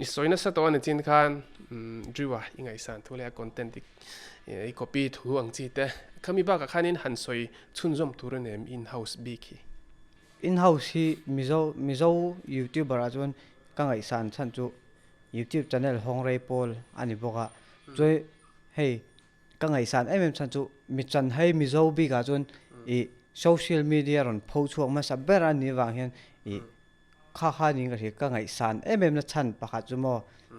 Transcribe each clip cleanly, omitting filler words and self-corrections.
soina sa to ani chin khan driwa ingai san thule content i copy thu ang chi te khami ba ka khanin han soi chunjom tur nem in house big hi in-house hi mizo YouTuber ajun ka ngai san chan chu YouTube channel hongrei pol ani boka choi hey ka ngai san chan chu mi chan hei mizo bi ga chun i social media ron pho chuak ma saber ani wang hian i kha ni ga hi ka ngai san na chan pakha chu mo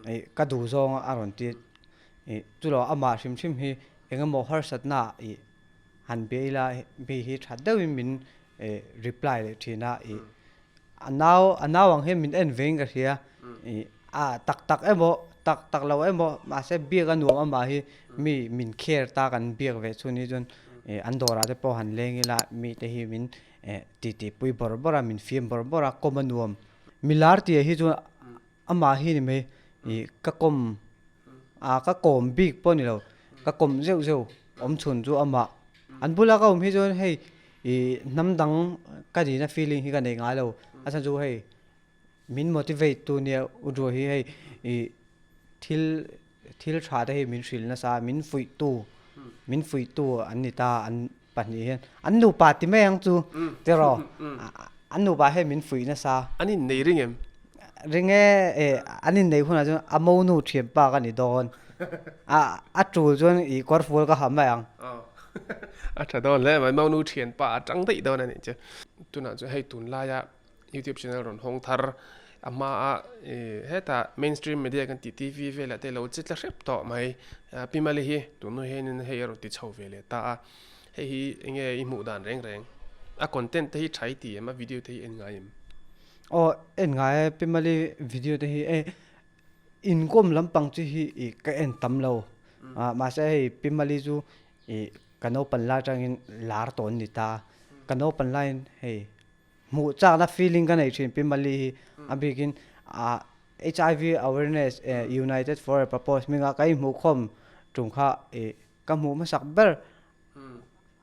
ai ka du zong aron ti e chulo ama shim hi engamo har satna i han beila be hi thadau min reply le thina i anaw ang he min en veng ga hia i tak tak lo emo ma se bia ga nuam ama hi mi min kher ta kan bia ve chuni jon andora te po han lengila mi te hi min ti pui bor min film bor komanuam milar ti hi chu ama hi ni me i ka kom big po ni lo ka kom zeu om chun chu ama an bula ka hi chu hei i namdang ka di na feeling hi ka nei nga lo asan chu hei min motivate tu ne udro hi hei i thil tha da hi min hril na sa min fui tu anita an pani hen an nu pa ti me ang chu te ro an nu ba he min fui na sa ani nei ringem ringe anin nei khuna chu amo nu thiam pa ka ni don a tu chon i kor ful ka ham yang a tha don le mai mau nu thian pa tang dei don ani che tuna chu hei tun la ya YouTube channel ron hong thar ama heta mainstream media kan ti TV vela te lo chitla rep to mai pimali hi tunu henin hei ro ti chau vele ta hei hi enge I mu dan reng a content te hi thai ti ma video te hi en ngai o en ngai pimali video te hi income lampang chi hi ka en tam lo ma se hei pimali chu kano panla tangin lar ton ni ta kano panline hei mu cha na feeling ka nei thin pimali hi abigin HIV awareness united for a purpose minga kai mu khom tungkha ka mu ma sak ber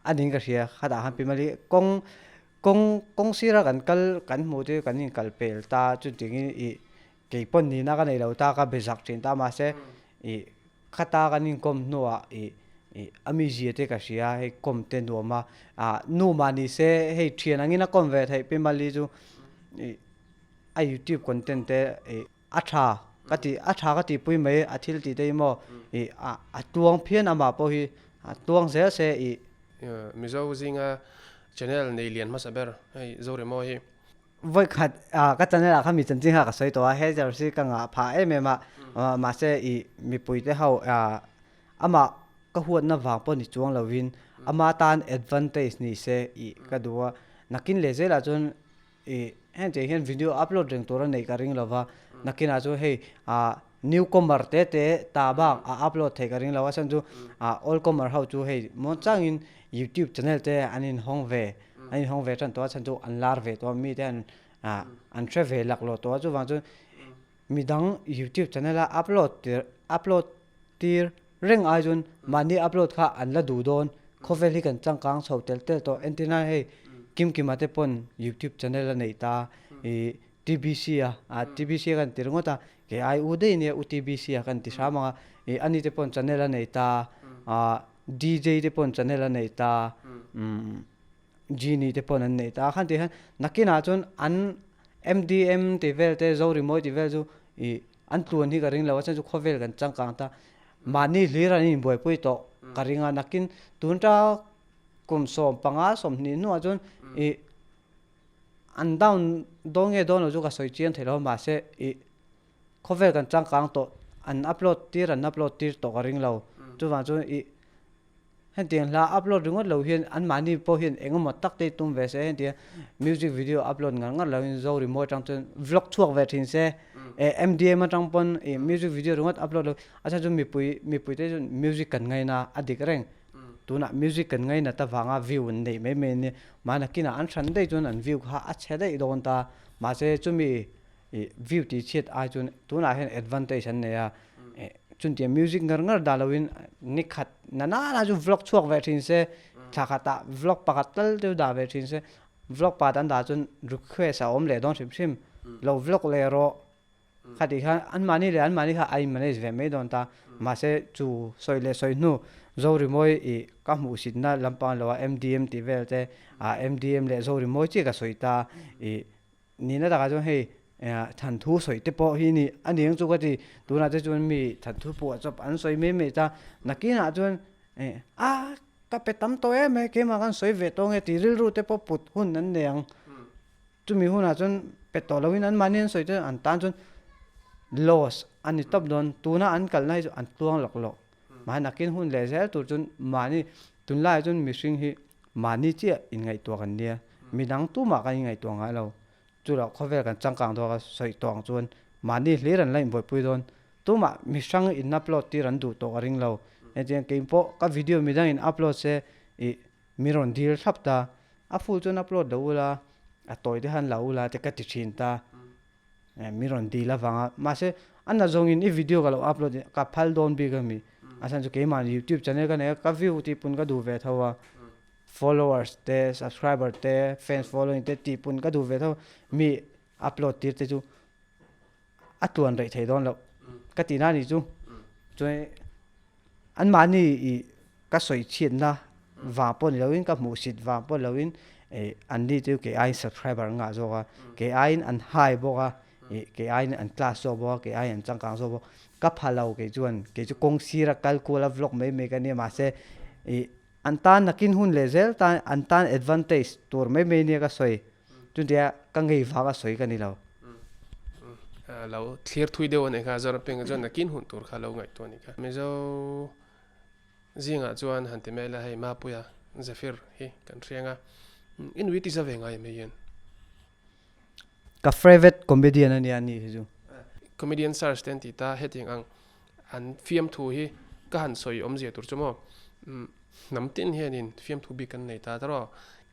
aning ka ria khada han pimali kong sira kan mu te kan in kal pel ta chu tingi ke pon ni na ka nei lo ta ka bezak thin ta ma se khata kan in kom noa ami ji te ka ria he kom te no ma nu ma ni se he thian angina kom ve thai pimali chu a YouTube content te atha ka ti pui mai athil ti te mo a tuang phian ama po hi tuang se mizo zinga channel nei lian ma saber hei ZORIMAWI voi khat ka channel a khami chan ha ka soi to he jar si ka nga pha ma se mi pui te hau ama ka huat na wang po ni chuang lovin ama tan advantage ni se ka duwa nakin le zela chun hen te hen video upload reng tora nei ka ring lova nakina chu hei newcomer te ta ba upload the ka ring lawa san chu all comer how chu hei mo changin YouTube channel te anin hong ve chan to chan chu an lar ve to mi ten an travel lak lo to chu wang chu midang YouTube channel upload tir reng ai chun mani upload kha an la du don khovel hi kan changkang chho tel to antenna hei kim ate pon YouTube channel nei ta TBC TBC kan tirngota ke ai u de ne UTBC kan ti sama ani te pon channel nei ta DJ te pon channel nei ta Genie te pon an nei ta khan te han nakina chun an MDM te vel te ZORIMAWI te vel chu an tuan hi ka ring lawa chu khovel kan changkang ta mani lira ni boy pui to karinga nakin tunta kum som panga som ni nu achun an down donge don lo ka soi chian thelo ma se khovel kan changkang to an upload tir to karing lo chu wa chu hen tiang la upload ringot lo hian an mani po hian engom tak te tum ve se hen tia music video upload ngar lo in ZORIMAWI tang chen vlog chuak ve thin se MDM tang pon music video ringot upload lo acha chu mi pui te music kan ngai na adik reng tuna music kan ngai na ta wanga view nei me ni mana kina an than dei chun an view kha a che dei don ta ma se chu mi view ti chet a chun tuna hen advantage an ne ya chun ti music ngar dalawin nikhat na ju vlog chuak ve thin se thakata vlog pakatal te da ve thin se vlog pa dan da chun request a om le don sim lo vlog le ro khát đi khát ăn mani khát ai mani về mấy đòn ta mà sẽ chủ soi lệ soi nu zorimawai i các mũ xịt na lampang lo MDM ti vel te MDM le zorimawai chi ka soi ta i ni na ta ka hey Thawnthu soi te po hi ni ani ang chu ka ti tu na te chuan mi Thawnthu po chop an soi me ta nakina chuan ka petam to me ke ma kan soi ve to nge ti ril ru te po put hun nan neang chu mi hun a chuan peto lawin an manin soi te an tan chuan loss ani top don tuna an kal nai chu an tuang lok ma nakin hun le zel tur chun mani tun lai chun mi sing hi mani chi in ngai to kan nia mi dang tu ma kan ngai to nga lo chu la khovel kan changkang do ka soi tong chuan mani hleran lai boi pui don tu ma mi sang in upload ti ran du to ring lo etiang keimpo ka video mi dang in upload se i miron dir thapta a full chun upload do la a toy de han la te ka ti thin ta miron di la wanga ma se anna zong in i video ka lo upload ka phal don bi ga mi asan chu ke man YouTube channel ka ne ka view ti pun ka du ve thawa followers te subscriber te fans following te ti pun ka du ve thaw mi upload tir te chu atuan rei thei don lo ka ti na ni chu choi an mani i ka soi chin na wa pon loin ka mu sit wa pon loin an ni tu ke ai subscriber nga zo ga ke ai an high bo ga ke ai an class so bo ke ai an changkang so bo ka phalau ke chuan ke chu kong sira calcula vlog me ka ni ma se an tan nakin hun le zel ta an tan advantage tur me ni ka soi tu dia ka ngei wa ka soi ka ni lo lo clear thui de one ka Zorampianga chuan nakin hun tur kha lo ngai to ni ka me zo zinga chuan han te me la hei MAPUIA zafir hi kan rianga in witi sa venga me yen ka favorite comedian ani ju comedian stars ten ti ta heting ang an film thu hi ka han soi om je tur chumo namtin hianin film thu bi kan nei ta taro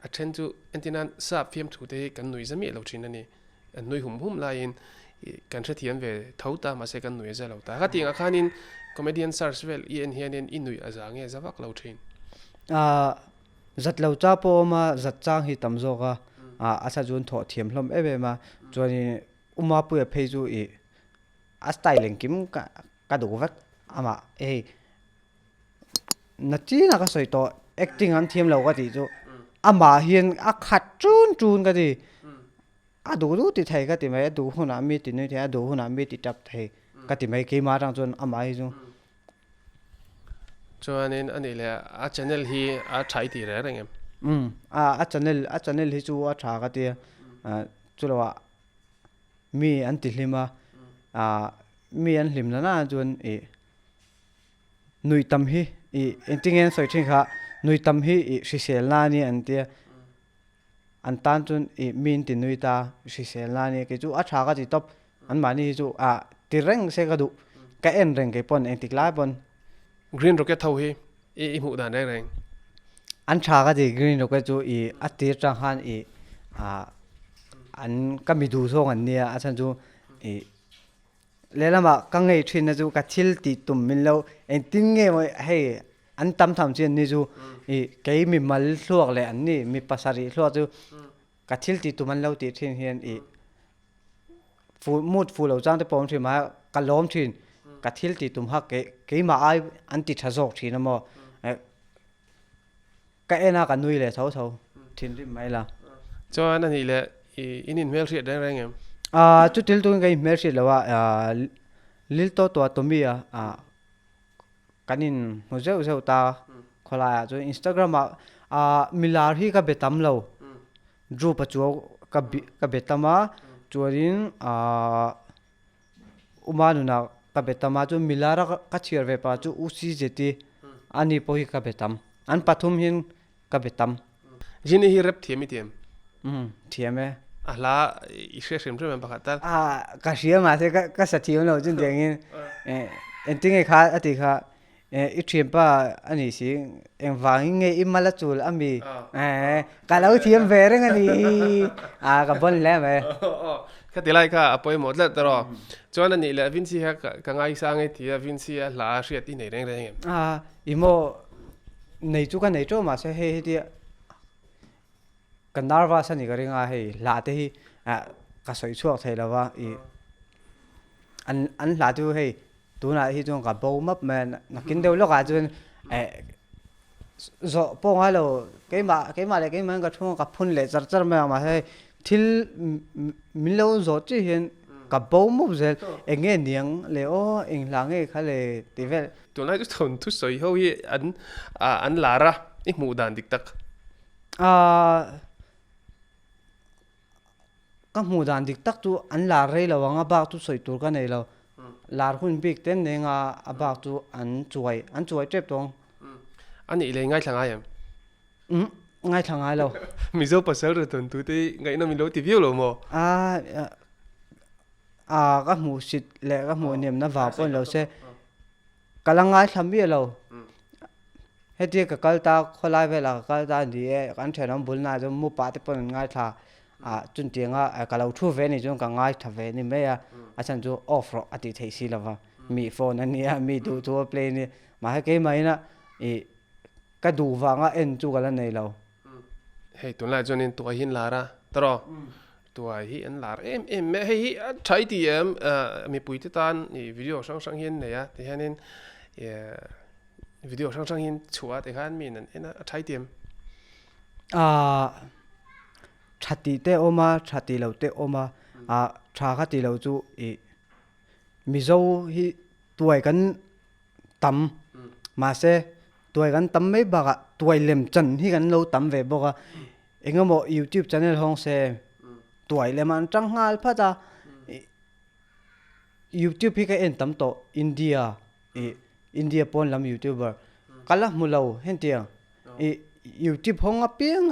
a then chu antinan sa film thu te kan nui zami lo thin ani an nui hum lain kan thra thian ve thauta ma se kan nui za lo ta ka tinga khanin comedian stars vel en hianin inui azange zawak lo thin zat lo cha po ma zat chang hi tam zo ga asa jun tho thiam hlom ebe ma choni MAPUIA pheju a styling kim ka du vak ama na chi na ka soi to acting an thiam lo ka ti chu ama hian a khat chun ka ti a du ti thai ka ti mai du huna mi ti nei thai du huna mi ti tap thai ka ti mai ke ma rang chun ama hi chu chuanin ani le a channel hi a thai ti re reng em a channel hi chu a tha ka ti chu lo mi an ti hlima mi an hlim na chuan nui tam hi intingen soi thin kha nui tam hi sisel na ni an tia an tan chun min ti nui ta sisel na ni ke chu a tha ka ti top an mani chu ti reng se ka du ka en reng ke pon en tik la pon GREENROCKET thau hi i mu dan reng an tha ka ti GREENROCKET chu a ti tang han an ka mi du song an nia a chan chu lelama ka ngei thin na chu ka thil ti tum min lo en tin nge moi hei an tam tham chen ni chu ke mi mal hluak le an ni mi pasari hluak chu ka thil ti tum an lo ti thin hian fu lo chang te pom thi ma ka lom thin ka thil ti tum ha ke ma ai an ti tha jok thin mo ka ena ka nui le thau thin ri mai la chuan ani le in mail riat reng em chu til tu ngai mer si lawa lil to mi kanin hozeu ta khola chu Instagram milar hi ka betam lo dru pa chu ka betama chuarin umanu na ka betama chu milara ka chhiar ve pa chu usi jeti ani po hi ka betam an pathum hin ka betam jini hi rep thiami tiam thiame ala ishe sem tre ba khatal ka sia ma se ka sa thiam lo jin deng enting e kha ati kha i thiam pa ani si eng wang nge i mala chul ami ka lo thiam ve reng ani ka bon le me ka tilai ka apoi mod la taro chuan ani le vinci ha ka ngai sang e thia vinci a la riat i nei reng imo nei chu ka nei to ma se he ti kan nervous ani ka ringa hei la te hi ka soi chuak thei lawa an la tu hey tu na hi chung ka bo map man na kin deu lo ka chun zo po nga lo cái mà lại cái mà cái chung ka phun le char char ma he thil min lo zo chi hian ka bo mop zel enge niang le o eng la nge kha le ti vel tu lai tu thon thu soi ho hi an lara I mu dan dik tak các mùa đàn địch tắc tu ăn là rây là vắng bạc tu soi tur cái này là là hun big tên này nga bạc tu ăn chuối chép tông anh ý lấy ngay thằng ai em ngay thằng ai đâu mình dâu pasal rồi tuần tu thì ngay nó mình lâu TV rồi mà các mùa xịt lệ các mùa niệm nó vào con lâu xe cái là ngay thằng biết lâu hết đi cái ta khó lại về là cái ta đi anh thấy nó buồn này rồi mua bát thì còn ngay thà chun tiếng cái lâu thu về này chúng cái ngay thà về này mấy chẳng cho off rồi thì thấy xí là vào mi phone anh ấy miดูตัว play này mà cái máy nè cái đủ vàng anh chú cái này lâu hey tuần lại cho nên tuổi hin lara tao tuổi hin lara em mẹ hey thấy thì em mi bùi thế tan video sang hin này thì hay nên video sang hin chua thì han mi nên thấy thì em chati te oma chati lâu te oma cha cái lâu chú mi dâu hi tuổi gần tầm mà se tuổi gần tầm mấy bạc tuổi lem chân hi gần lâu tầm về bạc anh em một YouTube channel hong se tuổi lem ăn trăng ngal phát ra YouTube hi cái em tầm to India pon làm YouTuber kala mulau hen tiang YouTube hong apiang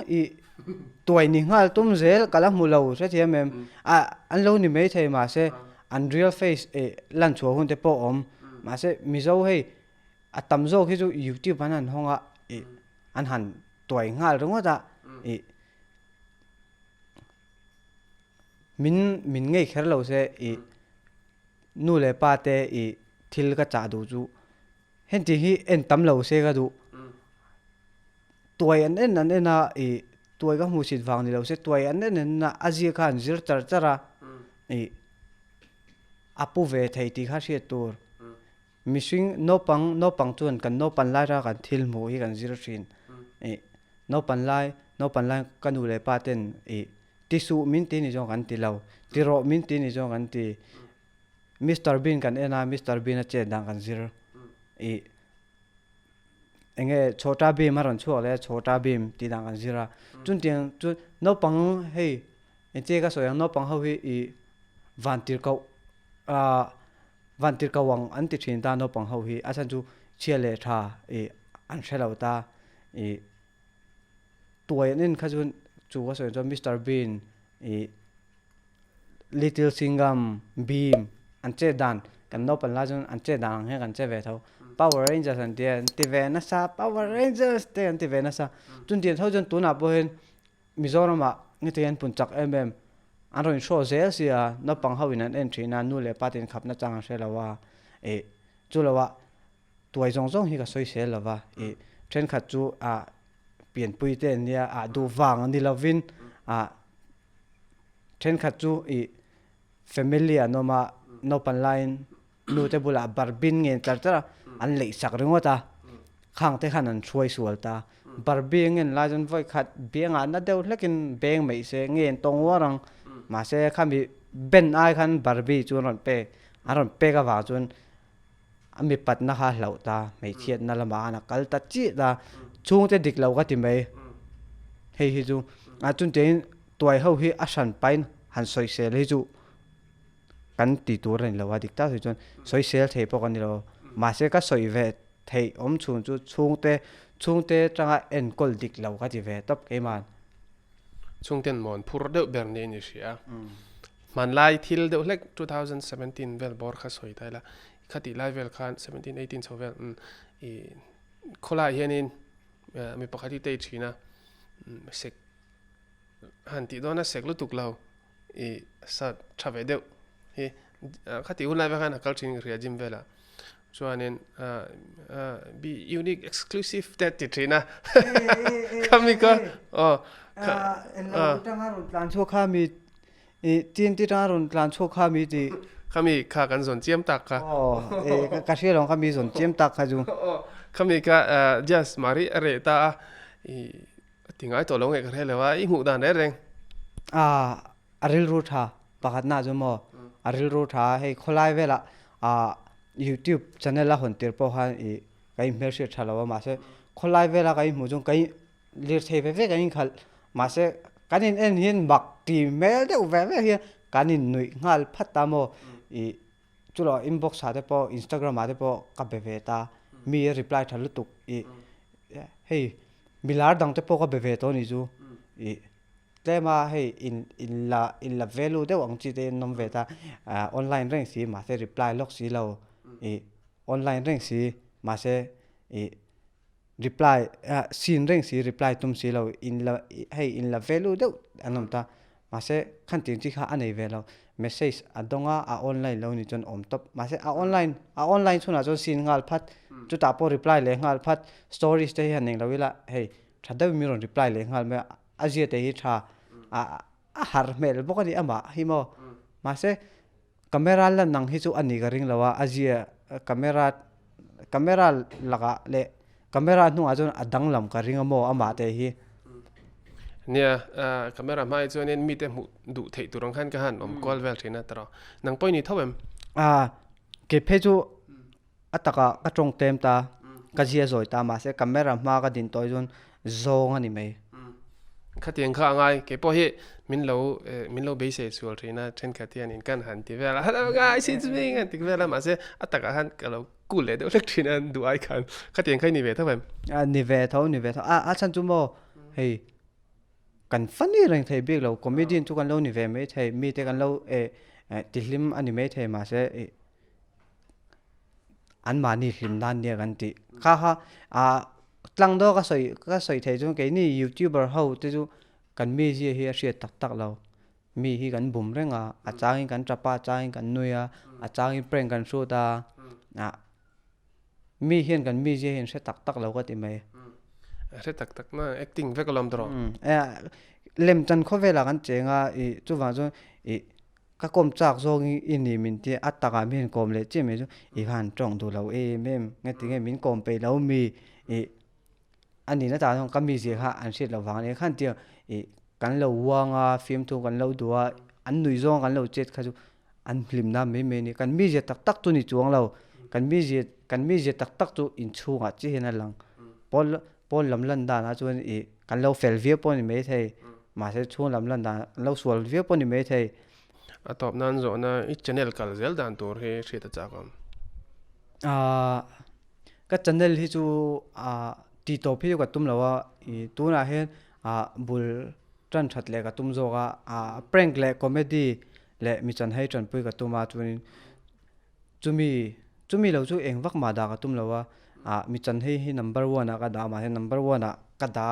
tuổi ni ngal tum zel kala mulau se thiam em an lo ni mấy thầy mà se unreal face lan chua hun te po om mà se mi zo hey tầm zo khi jo YouTube an hong an han tuổi ngal rong ta min ngei kher lo se nu le pa te thil ka cha du chu hen ti hi en tam lo se ga du tuổi an en na tuổi ka mu sit wang ni lo se tuổi an en na azia khan zir char chara apu ve thei ti kha hriat tur missing no pang chuan kan no pan lai ra kan thil mu hi kan zir thin no pan lai kan u le pa ten ti su min ti ni jong kan ti lo ti ro min ti ni jong kan ti Mr Bean kan ena Mr Bean a che dang kan zir enge chota beam maron chu le chota beam ti dang kan zira chun tiang chu no pang hey che ka soyang no pang ho hi van tir ka wang an ti thin ta no pang ho hi asan chu chiale tha an shelo ta tuai nen kha chun chu ka soyang Mr Bean Little Singam Beam an che dan kan no pan la chun an che dang he kan che ve tho Power Rangers an ti ve na sa Power Rangers te an ti ve na sa chun tian tho chun tu na po hen Mizoram ngi te an pun chak an ron show zel sia no pang ho in an entry na nu le patin khap na chang se lawa chu lawa tuai jong hi ka soi se lawa train khat chu pian pui te nia du wang ani lovin train khat chu family anoma no pan line nu te bula barbin ngen char chara an lei sak ringota khang te khan an chuai sual ta barbie ngen la jon voi khat bianga na deu hlekin beng mei se ngen tong warang mà se khami ben ai khan barbie chu ron pe ka wa chun ami pat na ha hlau ta mei thiat na lama na kal ta chi da chung te dik lo ka ti mai hei hi chu chun te tuai ho hi asan pain han soi se le chu kan ti tur ren lo wa dik ta chun soi sel thei po kan lo mà se ka soi ve thei om chun chu chung te changa en kol dik lo ka ti ve top ke man chung ten mon phur deuh ber ne ni sia man lai thil deuh hlek 2017 vel bor kha soi tai la khati lai vel khan 17 18 so vel khola hianin mi pakhati te china sek han ti dona sek lu tuk lo sa thave deuh khati un lai va khan akal chin ria jim vela chuanin be unique exclusive that ti china kamika tang harun tlan chokha mi tin ti tang harun tlan chokha mi ti kami kha kan zon chiam tak kha ka hria long kami zon chiam tak kha ju kami ka just mari are ta i tingai to long e ka lewa I ngu dan reng aril ru tha pakhat na ju mo aril ru tha hei kholai vela YouTube channel la hon tir po han I kai mer se thalawa ma se kholai vela kai mu jong kai lir thei ve kai khal ma se kanin en hin bak ti mel de ve hi kanin nui ngal phatta mo I chulo inbox ha de po Instagram ha de po ka be ve ta mi reply thalu tuk I hey milar dang te po ka be ve to ni ju I tema hey in la value de wang chi de nom ve ta online reng si ma se reply lok si lo online reng si ma se reply sin reng si reply tum si lo in la value de anom ta ma se khan tin chi kha anei ve lo message adonga online lo ni chon om top ma se online chuna chon sin ngal phat chu ta po reply le ngal phat stories te han ning lo wila hey thada mi ron reply le ngal me azia te hi tha har mel bo ni ama hi mo ma se camera la nang hi chu ani ga ring lawa azia camera laga le camera nu a chon adang lam ka ring mo ama te hi nia camera mai chuan en mi te mu du thei turang khan ka han om call vel thina tara nang poi ni thawem ke phe chu ataka ka tong tem ta ka zia zoi ta ma se camera ma ka din toy jon zong ani mai khatiang kha ngai ke po hi min lo be se sual thina then khatian in kan han ti vela ha ga si zwing an ti vela ma se ataka han ka lo ku le de lek thina du ai khan khatiang khai ni ve thawem ni ve tho chan chu mo hey kan funny reng thei big lo comedian chu kan lo ni ve mai thei mi te kan lo ti hlim ani mai thei ma se an ma ni hlim nan ne kan ti kha ha tlang do ka soi thei chu ke ni YouTuber ho te chu kan mi ji hi a hriat tak lo mi hi kan bum renga a chang kan trapa chang kan nuya a chang prank kan show ta mi hian kan mi ji hian hre tak lo ka ti mai hre tak na acting ve kolom dro lem chan kho vela kan chenga chu wa chu ka kom chak zong I ni min ti ataka min kom le che me chu han tong du lo mem nge ti nge min kom pe lo mi ani na ta thong ka mi je kha an hret lo wang ne khan ti kan lo wanga film thu kan lo duwa an nui zong kan lo chet kha chu an film na me ni kan mi je tak tu ni chuang lo kan mi je tak tu in chunga chi hena lang pol lam lan da na chuan kan lo fel vie po ni me thei ma se chung lam lan da lo sual vie po ni me thei atop nan zo na I channel kal zel dan tur he hriat cha kam ka channel hi chu ti to phi ka tum lawa tu na hen bul tran that le ka tum zo ga prank le comedy le mi chan hai tran pui ka tuma chuin chumi lo chu eng wak ma da ka tum lawa mi chan hi number 1 ka da ma he number 1 ka da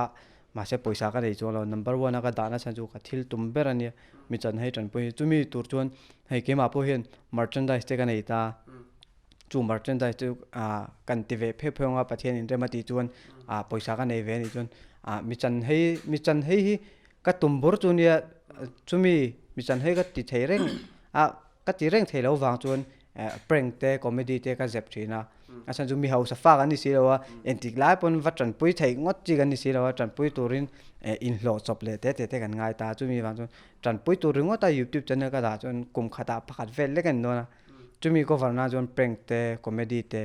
ma se poisa ka rei chu lo number 1 ka da na chan chu ka thil tum ber ani mi chan hai tran pui chumi tur chuan hei ke ma po hen merchandise te ka nei ta chu merchandise chu kan ti ve phe phonga pathian in remati chuan poisa ka nei ve ni chuan mi chan hei hi ka tumbur chu nia chumi mi chan hei ka ti thei reng ka ti reng thei lo wang chuan prank te comedy te ka zep thina asan chu mi house fa kan ni si lo entik lai pon va tran pui thei ngot chi kan ni si lo tran pui turin in hlo chop le te kan ngai ta chu mi wang chu tran pui tur ngota YouTube channel ka da chuan kum khata pakhat vel le kan no na chumi ko varna jon prank te comedy te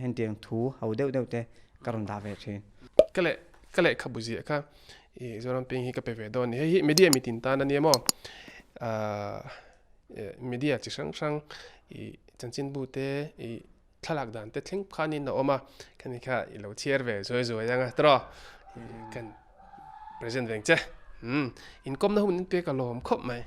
hen tiang thu hau deu te karon da ve thin kale khabuji kha Zorampianga hi ka pe ve don hi media mitin ta na ni mo media chi sang chanchin bu te thalak dan te thleng khanin na oma kan kha lo chiar ve zo yang tro kan present veng che in kom na hun pe ka lom khop mai